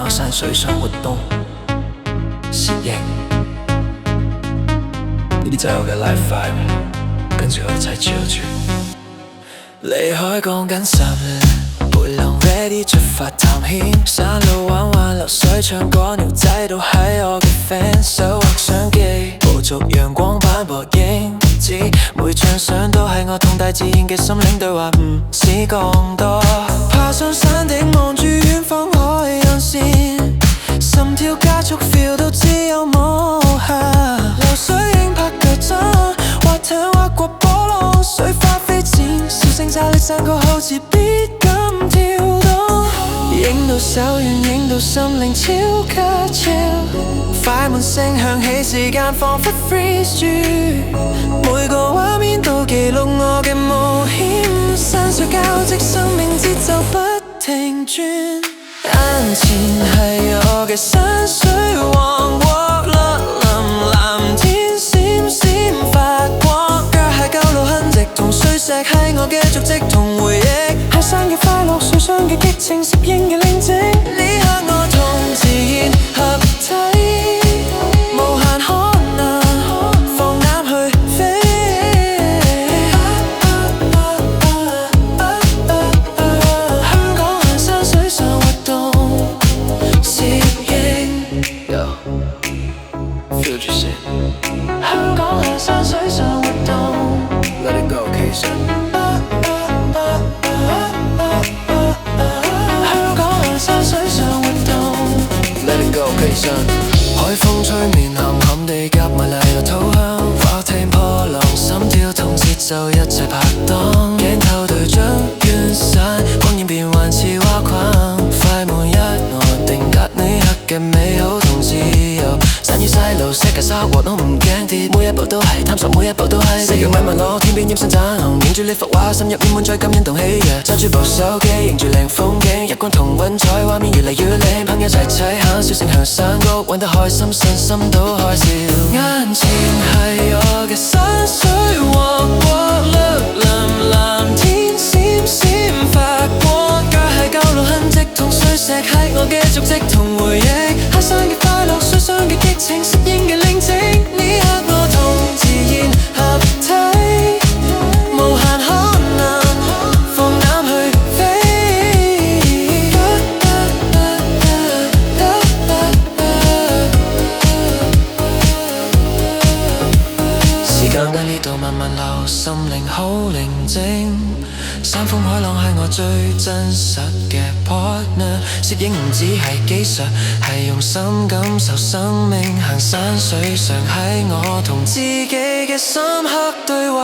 下山水上活動，攝影呢啲就係我嘅 life vibe， 跟住我一齊 chill 住。離開講緊10年，背囊 ready 出發探險，山路玩玩流水唱歌，鳥仔都係我嘅 fans， 手畫相機捕捉陽光斑駁影子，每張相都係我同大自然嘅心靈對話，唔使講多。爬上山頂望住遠方海岸線，心跳加速 feel 到自由無限，流水影拍腳真，滑艇劃過波浪，水花飛濺，小聲炸裂散過後自必敢跳動，影到手軟，影到心靈超級 chill， 快門聲響起，時間彷彿 freeze 住，每個畫面都記錄我嘅冒險，山水交織，生命節奏不停轉，眼前係我嘅山水王國，綠林藍天閃閃發光，腳下舊路痕跡同碎石係我嘅足跡同回憶，下山嘅快樂，水上嘅激情，攝影嘅寧靜，呢刻我同自然合體，無限可能放膽去飛，香港係山水上活動，攝影 Yo，feel 住先，香港係山水上活動 Let it go K 神，香港係山水上活動 Let it go K 神，海風吹面鹹鹹地夾埋嚟又土香，滑艇破浪心跳同節奏一齊拍檔，鏡頭對準遠山，光影變幻似畫框，快門一按定格呢刻嘅美好同自由，山與細路石架沙鑊都唔驚跌，每一步都係探索，每一步都係夕陽迷迷落天邊陰森盞紅，影住呢幅畫心入面滿載感恩同喜悅，揸住部手機影住靚風景，日光同雲彩畫面越嚟越靚，朋友齊齊行小聲向山谷，玩得開心身心都開笑，眼前係我嘅山水王國，綠林藍天閃閃發光，腳係舊路痕跡同碎石係我嘅足跡同回憶，下山嘅快樂，水上嘅激情，攝影嘅寧靜，呢刻我同自然合體，無限可能放膽去飛，時間喺呢度慢慢流，心靈好寧靜，山峰海浪係我最真實嘅 partner， 攝影唔只係技術，係用心感受生命，行山水上係我同自己嘅深刻對話。